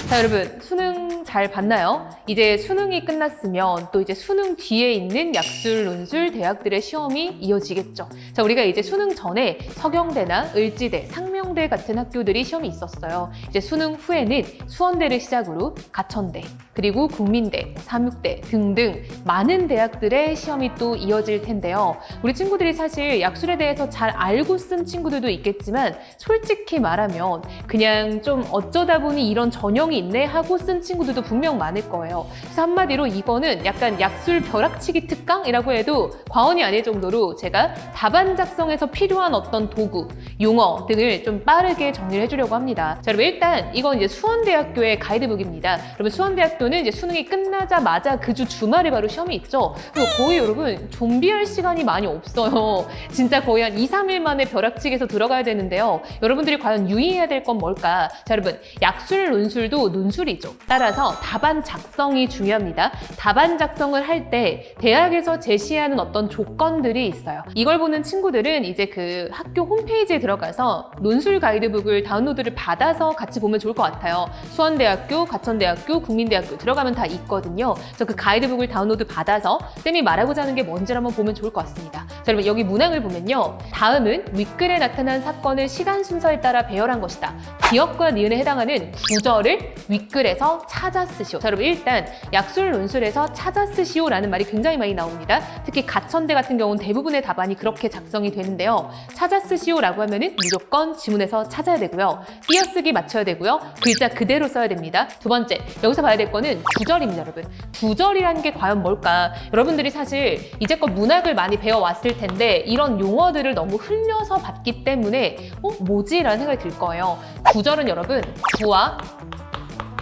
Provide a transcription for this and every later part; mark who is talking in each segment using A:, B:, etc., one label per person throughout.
A: 자, 여러분 수능 잘 봤나요? 이제 수능이 끝났으면 또 이제 수능 뒤에 있는 약술, 논술 대학들의 시험이 이어지겠죠. 자, 우리가 이제 수능 전에 서경대나 을지대, 상명대 같은 학교들이 시험이 있었어요. 이제 수능 후에는 수원대를 시작으로 가천대, 그리고 국민대, 삼육대 등등 많은 대학들의 시험이 또 이어질 텐데요. 우리 친구들이 사실 약술에 대해서 잘 알고 쓴 친구들도 있겠지만 솔직히 말하면 그냥 좀 어쩌다 보니 이런 전형이 있네 하고 쓴 친구들도 분명 많을 거예요. 그래서 한마디로 이거는 약간 약술 벼락치기 특강이라고 해도 과언이 아닐 정도로 제가 답안 작성에서 필요한 어떤 도구, 용어 등을 좀 빠르게 정리를 해주려고 합니다. 자, 여러분 일단 이건 이제 수원대학교의 가이드북입니다. 여러분 수원대학교는 이제 수능이 끝나자마자 그 주 주말에 바로 시험이 있죠. 그리고 거의 여러분 준비할 시간이 많이 없어요. 진짜 거의 한 2, 3일 만에 벼락치기에서 들어가야 되는데요. 여러분들이 과연 유의해야 될 건 뭘까? 자, 여러분 약술, 논술도 논술이죠. 따라서 답안 작성이 중요합니다. 답안 작성을 할 때 대학에서 제시하는 어떤 조건들이 있어요. 이걸 보는 친구들은 이제 그 학교 홈페이지에 들어가서 논술 가이드북을 다운로드를 받아서 같이 보면 좋을 것 같아요. 수원대학교, 가천대학교, 국민대학교 들어가면 다 있거든요. 그래서 그 가이드북을 다운로드 받아서 쌤이 말하고자 하는 게 뭔지를 한번 보면 좋을 것 같습니다. 자, 여러분 여기 문항을 보면요. 다음은 윗글에 나타난 사건을 시간 순서에 따라 배열한 것이다. 기억과 니은에 해당하는 구절을 윗글에서 찾아 쓰시오. 자, 여러분 일단 약술, 논술에서 찾아 쓰시오라는 말이 굉장히 많이 나옵니다. 특히 가천대 같은 경우는 대부분의 답안이 그렇게 작성이 되는데요. 찾아 쓰시오라고 하면은 무조건 지문에서 찾아야 되고요. 띄어쓰기 맞춰야 되고요. 글자 그대로 써야 됩니다. 두 번째, 여기서 봐야 될 거는 구절입니다, 여러분. 구절이라는 게 과연 뭘까? 여러분들이 사실 이제껏 문학을 많이 배워왔을 텐데 이런 용어들을 너무 흘려서 봤기 때문에 뭐지? 라는 생각이 들 거예요. 구절은 여러분 구와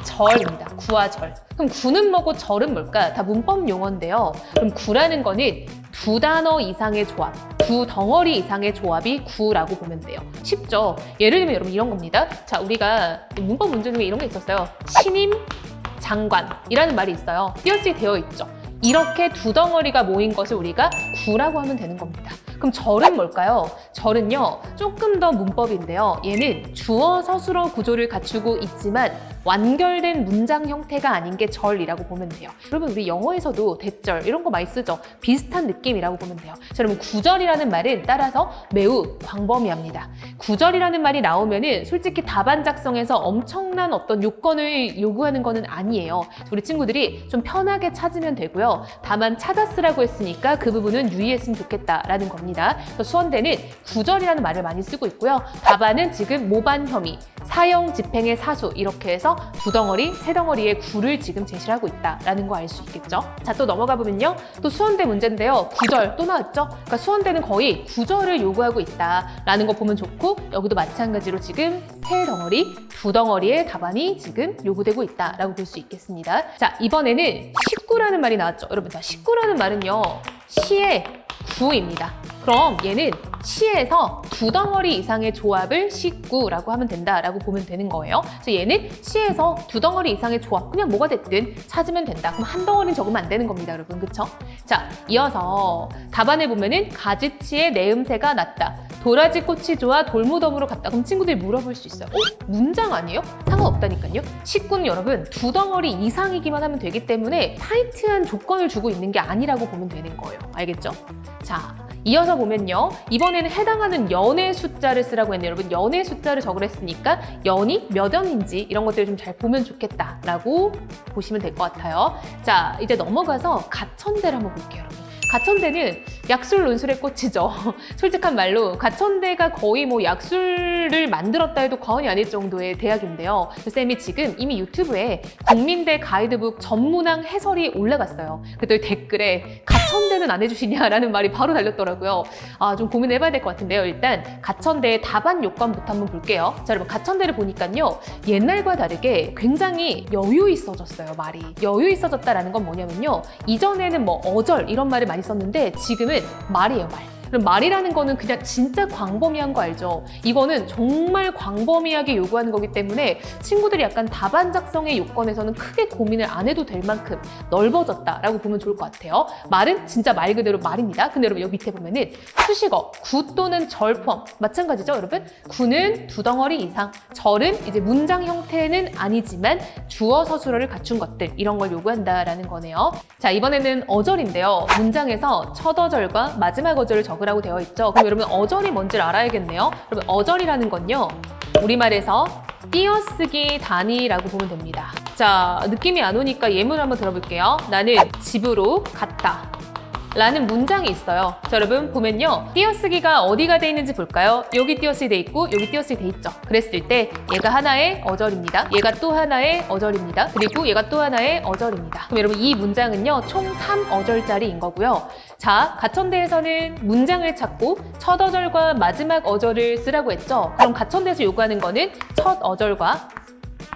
A: 절입니다. 구와 절. 그럼 구는 뭐고 절은 뭘까? 다 문법 용어인데요. 그럼 구라는 거는 두 단어 이상의 조합, 두 덩어리 이상의 조합이 구라고 보면 돼요. 쉽죠? 예를 들면 여러분 이런 겁니다. 자, 우리가 문법 문제 중에 이런 게 있었어요. 신임 장관이라는 말이 있어요. 띄어쓰기 되어 있죠. 이렇게 두 덩어리가 모인 것을 우리가 구라고 하면 되는 겁니다. 그럼 절은 뭘까요? 절은요, 조금 더 문법인데요. 얘는 주어 서술어 구조를 갖추고 있지만 완결된 문장 형태가 아닌 게 절이라고 보면 돼요. 여러분 우리 영어에서도 대절 이런 거 많이 쓰죠. 비슷한 느낌이라고 보면 돼요. 자, 여러분 구절이라는 말은 따라서 매우 광범위합니다. 구절이라는 말이 나오면은 솔직히 답안 작성에서 엄청난 어떤 요건을 요구하는 거는 아니에요. 우리 친구들이 좀 편하게 찾으면 되고요. 다만 찾아 쓰라고 했으니까 그 부분은 유의했으면 좋겠다라는 겁니다. 그래서 수원대는 구절이라는 말을 많이 쓰고 있고요. 답안은 지금 모반 혐의, 사형 집행의 사수 이렇게 해서 두 덩어리, 세 덩어리의 구를 지금 제시를 하고 있다라는 거 알 수 있겠죠. 자, 또 넘어가 보면요. 또 수원대 문제인데요. 구절 또 나왔죠. 그러니까 수원대는 거의 구절을 요구하고 있다라는 거 보면 좋고 여기도 마찬가지로 지금 세 덩어리, 두 덩어리의 답안이 지금 요구되고 있다라고 볼 수 있겠습니다. 자, 이번에는 식구라는 말이 나왔죠. 여러분, 자, 식구라는 말은요. 시의 구입니다. 그럼 얘는 시에서 두 덩어리 이상의 조합을 식구라고 하면 된다라고 보면 되는 거예요. 그래서 얘는 시에서 두 덩어리 이상의 조합, 그냥 뭐가 됐든 찾으면 된다. 그럼 한 덩어리는 적으면 안 되는 겁니다, 여러분. 그쵸? 자, 이어서 답안에 보면은 가지치의 내음새가 낮다. 도라지 꽃이 좋아 돌무덤으로 갔다. 그럼 친구들이 물어볼 수 있어요. 문장 아니에요? 상관없다니까요. 식구는 여러분 두 덩어리 이상이기만 하면 되기 때문에 타이트한 조건을 주고 있는 게 아니라고 보면 되는 거예요. 알겠죠? 자, 이어서 보면요. 이번에는 해당하는 연의 숫자를 쓰라고 했네요. 여러분 연의 숫자를 적으라 했으니까 연이 몇 연인지 이런 것들을 좀 잘 보면 좋겠다라고 보시면 될 것 같아요. 자, 이제 넘어가서 가천대를 한번 볼게요, 여러분. 가천대는 약술 논술의 꽃이죠. 솔직한 말로 가천대가 거의 뭐 약술을 만들었다 해도 과언이 아닐 정도의 대학인데요. 쌤이 지금 이미 유튜브에 국민대 가이드북 전문항 해설이 올라갔어요. 그랬더니 댓글에 가천대는 안 해주시냐라는 말이 바로 달렸더라고요. 좀 고민을 해봐야 될 것 같은데요. 일단 가천대의 답안 요건부터 한번 볼게요. 자, 여러분 가천대를 보니까요. 옛날과 다르게 굉장히 여유 있어졌어요, 말이. 여유 있어졌다라는 건 뭐냐면요. 이전에는 뭐 어절 이런 말을 많이 썼는데 지금은 말이에요, 말. 그럼 말이라는 거는 그냥 진짜 광범위한 거 알죠? 이거는 정말 광범위하게 요구하는 거기 때문에 친구들이 약간 답안 작성의 요건에서는 크게 고민을 안 해도 될 만큼 넓어졌다라고 보면 좋을 것 같아요. 말은 진짜 말 그대로 말입니다. 근데 여러분 여기 밑에 보면은 수식어, 구 또는 절 포함 마찬가지죠, 여러분? 구는 두 덩어리 이상, 절은 이제 문장 형태는 아니지만 주어 서술어를 갖춘 것들 이런 걸 요구한다라는 거네요. 자, 이번에는 어절인데요. 문장에서 첫 어절과 마지막 어절을 적으라고 되어 있죠. 그럼 여러분 어절이 뭔지를 알아야겠네요. 여러분 어절이라는 건요, 우리말에서 띄어쓰기 단위라고 보면 됩니다. 자, 느낌이 안 오니까 예문을 한번 들어볼게요. 나는 집으로 갔다 라는 문장이 있어요. 자, 여러분 보면요, 띄어쓰기가 어디가 돼 있는지 볼까요? 여기 띄어쓰기 돼 있고 여기 띄어쓰기 돼 있죠. 그랬을 때 얘가 하나의 어절입니다. 얘가 또 하나의 어절입니다. 그리고 얘가 또 하나의 어절입니다. 그럼 여러분 이 문장은요 총 3어절짜리인 거고요. 자, 가천대에서는 문장을 찾고 첫 어절과 마지막 어절을 쓰라고 했죠. 그럼 가천대에서 요구하는 거는 첫 어절과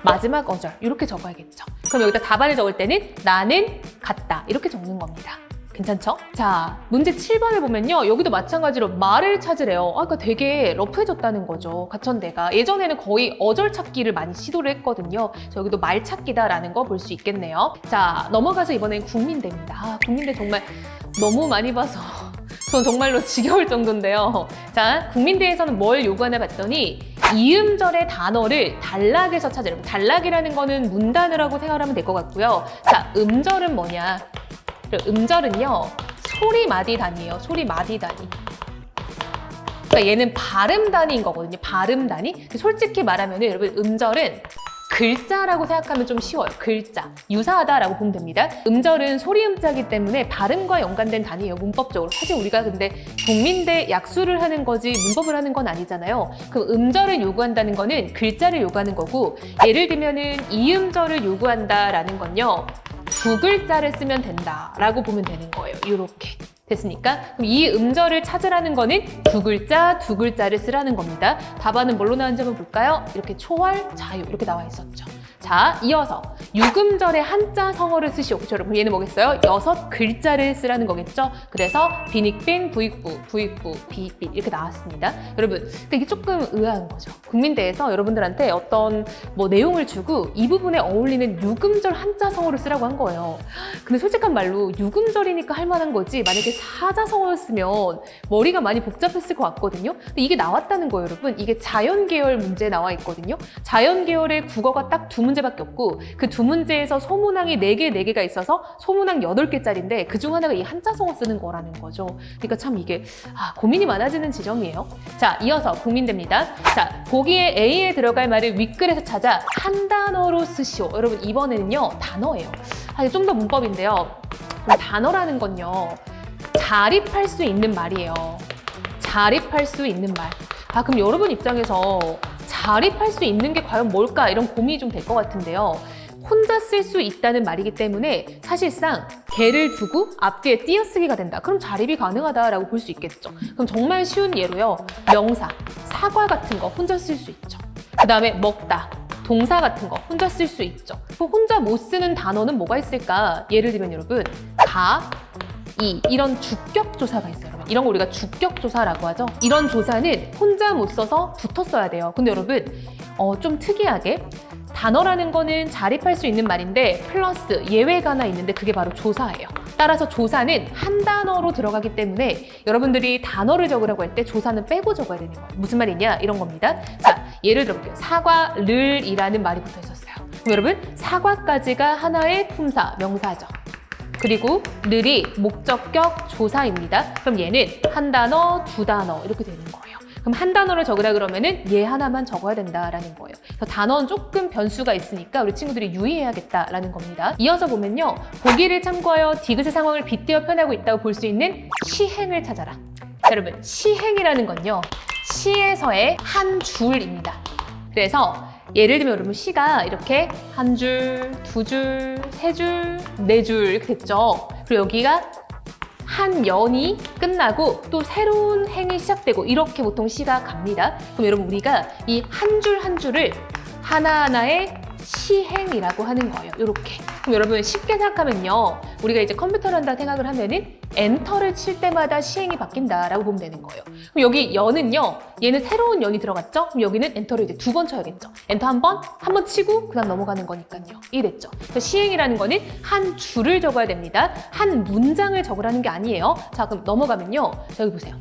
A: 마지막 어절 이렇게 적어야겠죠. 그럼 여기다 답안을 적을 때는 나는 갔다 이렇게 적는 겁니다. 괜찮죠? 자, 문제 7번을 보면요, 여기도 마찬가지로 말을 찾으래요. 그러니까 되게 러프해졌다는 거죠, 가천대가. 예전에는 거의 어절 찾기를 많이 시도를 했거든요. 자, 여기도 말 찾기다라는 거 볼 수 있겠네요. 자, 넘어가서 이번엔 국민대입니다. 국민대 정말 너무 많이 봐서 전 정말로 지겨울 정도인데요. 자, 국민대에서는 뭘 요구하나 봤더니 이음절의 단어를 단락에서 찾으래요. 단락이라는 거는 문단어라고 생각하면 될 것 같고요. 자, 음절은 뭐냐? 음절은요, 소리 마디 단위예요. 소리 마디 단위. 그러니까 얘는 발음 단위인 거거든요. 발음 단위. 솔직히 말하면 여러분 음절은 글자라고 생각하면 좀 쉬워요. 글자. 유사하다라고 보면 됩니다. 음절은 소리 음자이기 때문에 발음과 연관된 단위예요. 문법적으로. 사실 우리가 근데 국민대 약수를 하는 거지 문법을 하는 건 아니잖아요. 그럼 음절을 요구한다는 거는 글자를 요구하는 거고, 예를 들면은 이음절을 요구한다라는 건요, 두 글자를 쓰면 된다라고 보면 되는 거예요. 이렇게. 됐습니까? 그럼 이 음절을 찾으라는 거는 두 글자를 쓰라는 겁니다. 답안은 뭘로 나왔는지 한번 볼까요? 이렇게 초월, 자유 이렇게 나와 있었죠. 자, 이어서 육음절의 한자 성어를 쓰시오. 그렇죠, 여러분? 얘는 뭐겠어요? 6글자를 쓰라는 거겠죠? 그래서 비닉빈, 부익부, 비익빈 이렇게 나왔습니다. 여러분, 근데 이게 조금 의아한 거죠. 국민대에서 여러분들한테 어떤 내용을 주고 이 부분에 어울리는 육음절 한자 성어를 쓰라고 한 거예요. 근데 솔직한 말로 육음절이니까 할 만한 거지, 만약에 사자성어였으면 머리가 많이 복잡했을 것 같거든요. 근데 이게 나왔다는 거예요, 여러분. 이게 자연계열 문제에 나와 있거든요. 자연계열의 국어가 딱 두 문제밖에 없고 그 두 문제에서 소문항이 4개가 있어서 소문항 8개짜리인데 그중 하나가 이 한자성어 쓰는 거라는 거죠. 그러니까 참 이게 고민이 많아지는 지점이에요. 자, 이어서 국민대입니다. 자, 보기에 A에 들어갈 말을 윗글에서 찾아 한 단어로 쓰시오. 여러분 이번에는요, 단어예요. 좀 더 문법인데요. 단어라는 건요, 자립할 수 있는 말이에요. 자립할 수 있는 말. 그럼 여러분 입장에서 자립할 수 있는 게 과연 뭘까? 이런 고민이 좀 될 것 같은데요. 혼자 쓸 수 있다는 말이기 때문에 사실상 개를 두고 앞뒤에 띄어쓰기가 된다. 그럼 자립이 가능하다라고 볼 수 있겠죠. 그럼 정말 쉬운 예로요, 명사, 사과 같은 거 혼자 쓸 수 있죠. 그 다음에 먹다, 동사 같은 거 혼자 쓸 수 있죠. 그럼 혼자 못 쓰는 단어는 뭐가 있을까? 예를 들면 여러분, 가, 이 이런 주격조사가 있어요. 여러분. 이런 거 우리가 주격조사라고 하죠. 이런 조사는 혼자 못 써서 붙어 써야 돼요. 근데 여러분 좀 특이하게 단어라는 거는 자립할 수 있는 말인데 플러스 예외가 하나 있는데 그게 바로 조사예요. 따라서 조사는 한 단어로 들어가기 때문에 여러분들이 단어를 적으라고 할 때 조사는 빼고 적어야 되는 거예요. 무슨 말이냐? 이런 겁니다. 자, 예를 들어볼게요. 사과를 이라는 말이 붙어 있었어요. 그럼 여러분 사과까지가 하나의 품사, 명사죠. 그리고 를이 목적격 조사입니다. 그럼 얘는 한 단어, 두 단어 이렇게 되는 거예요. 그럼 한 단어를 적으라 그러면은 얘 하나만 적어야 된다라는 거예요. 그래서 단어는 조금 변수가 있으니까 우리 친구들이 유의해야겠다라는 겁니다. 이어서 보면요, 보기를 참고하여 디귿의 상황을 빗대어 표현하고 있다고 볼 수 있는 시행을 찾아라. 자, 여러분 시행이라는 건요, 시에서의 한 줄입니다. 그래서 예를 들면 여러분 시가 이렇게 한 줄, 두 줄, 세 줄, 네 줄 이렇게 됐죠. 그리고 여기가 한 연이 끝나고 또 새로운 행이 시작되고 이렇게 보통 시가 갑니다. 그럼 여러분 우리가 이 한 줄 한 줄을 하나하나의 시행이라고 하는 거예요. 이렇게. 그럼 여러분 쉽게 생각하면요. 우리가 이제 컴퓨터를 한다 생각을 하면은 엔터를 칠 때마다 시행이 바뀐다라고 보면 되는 거예요. 그럼 여기 연은요. 얘는 새로운 연이 들어갔죠? 그럼 여기는 엔터를 이제 2번 쳐야겠죠. 엔터 한 번 치고 그다음 넘어가는 거니까요. 이해됐죠? 그래서 시행이라는 거는 한 줄을 적어야 됩니다. 한 문장을 적으라는 게 아니에요. 자, 그럼 넘어가면요. 자, 여기 보세요.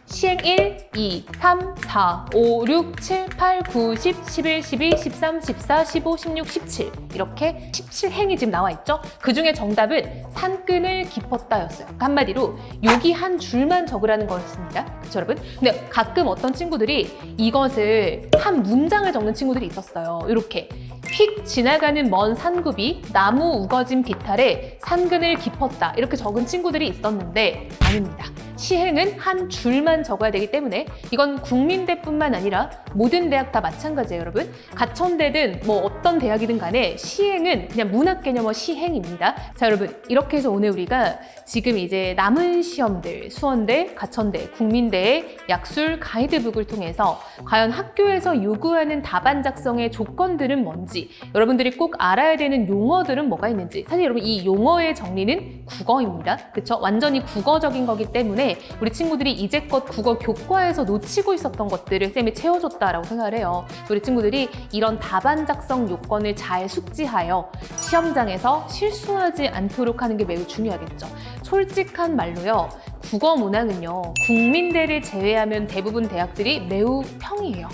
A: 시행 1, 2, 3, 4, 5, 6, 7, 8, 9, 10, 11, 12, 13, 14, 15, 16, 17 이렇게 17행이 지금 나와 있죠? 그 중에 정답은 산끈을 깊었다였어요. 그러니까 한마디로 여기 한 줄만 적으라는 거였습니다. 그렇죠 여러분? 근데 가끔 어떤 친구들이 이것을 한 문장을 적는 친구들이 있었어요. 이렇게 휙 지나가는 먼 산굽이 나무 우거진 비탈에 산근을 깊었다 이렇게 적은 친구들이 있었는데 아닙니다. 시행은 한 줄만 적어야 되기 때문에 이건 국민대뿐만 아니라 모든 대학 다 마찬가지예요, 여러분. 가천대든 뭐 어떤 대학이든 간에 시행은 그냥 문학 개념어 시행입니다. 자, 여러분 이렇게 해서 오늘 우리가 지금 이제 남은 시험들 수원대, 가천대, 국민대의 약술 가이드북을 통해서 과연 학교에서 요구하는 답안 작성의 조건들은 뭔지 여러분들이 꼭 알아야 되는 용어들은 뭐가 있는지 사실 여러분 이 용어의 정리는 국어입니다. 그쵸? 완전히 국어적인 거기 때문에 우리 친구들이 이제껏 국어 교과에서 놓치고 있었던 것들을 쌤이 채워줬다라고 생각을 해요. 우리 친구들이 이런 답안 작성 요건을 잘 숙지하여 시험장에서 실수하지 않도록 하는 게 매우 중요하겠죠. 솔직한 말로요. 국어 문항은요. 국민대를 제외하면 대부분 대학들이 매우 평이해요.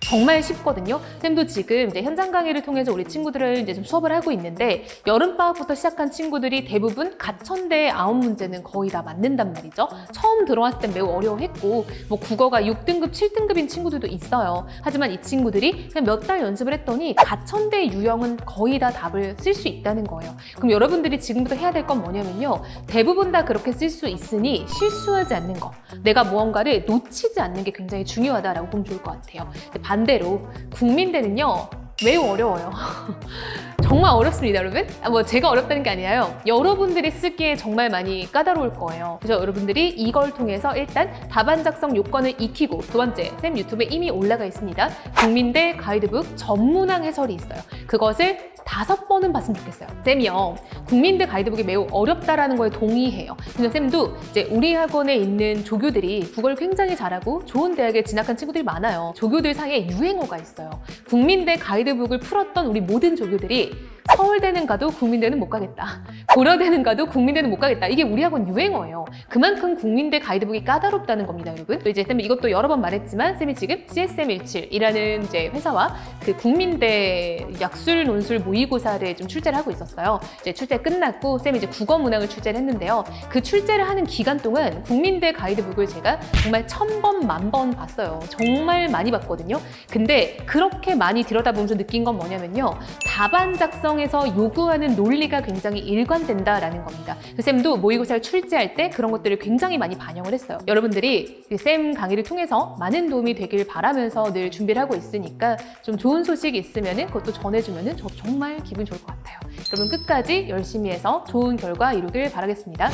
A: 정말 쉽거든요. 쌤도 지금 이제 현장 강의를 통해서 우리 친구들을 이제 좀 수업을 하고 있는데 여름방학부터 시작한 친구들이 대부분 가천대의 9문제는 거의 다 맞는단 말이죠. 처음 들어왔을 땐 매우 어려워했고 뭐 국어가 6등급, 7등급인 친구들도 있어요. 하지만 이 친구들이 그냥 몇 달 연습을 했더니 가천대 유형은 거의 다 답을 쓸 수 있다는 거예요. 그럼 여러분들이 지금부터 해야 될 건 뭐냐면요. 대부분 다 그렇게 쓸 수 있으니 실수하지 않는 거. 내가 무언가를 놓치지 않는 게 굉장히 중요하다라고 보면 좋을 것 같아요. 반대로 국민대는요 매우 어려워요. 정말 어렵습니다, 여러분. 뭐 제가 어렵다는 게 아니라요. 여러분들이 쓰기에 정말 많이 까다로울 거예요. 그래서 여러분들이 이걸 통해서 일단 답안 작성 요건을 익히고 두 번째, 쌤 유튜브에 이미 올라가 있습니다. 국민대 가이드북 전문항 해설이 있어요. 그것을 5번은 봤으면 좋겠어요. 쌤이요. 국민대 가이드북이 매우 어렵다라는 거에 동의해요. 근데 쌤도 이제 우리 학원에 있는 조교들이 국어를 굉장히 잘하고 좋은 대학에 진학한 친구들이 많아요. 조교들 사이에 유행어가 있어요. 국민대 가이드북을 풀었던 우리 모든 조교들이 서울대는 가도 국민대는 못 가겠다. 고려대는 가도 국민대는 못 가겠다. 이게 우리 학원 유행어예요. 그만큼 국민대 가이드북이 까다롭다는 겁니다, 여러분. 또 이제 쌤이 이것도 여러 번 말했지만 쌤이 지금 CSM17이라는 이제 회사와 그 국민대 약술 논술 모의고사를 좀 출제를 하고 있었어요. 이제 출제 끝났고 쌤이 이제 국어 문항을 출제를 했는데요. 그 출제를 하는 기간 동안 국민대 가이드북을 제가 정말 1000번, 10,000번 봤어요. 정말 많이 봤거든요. 근데 그렇게 많이 들여다보면서 느낀 건 뭐냐면요. 답안 작성에서 요구하는 논리가 굉장히 일관된다라는 겁니다. 쌤도 모의고사를 출제할 때 그런 것들을 굉장히 많이 반영을 했어요. 여러분들이 쌤 강의를 통해서 많은 도움이 되길 바라면서 늘 준비를 하고 있으니까 좀 좋은 소식이 있으면 그것도 전해주면 저도 정말 기분 좋을 것 같아요. 여러분 끝까지 열심히 해서 좋은 결과 이루길 바라겠습니다.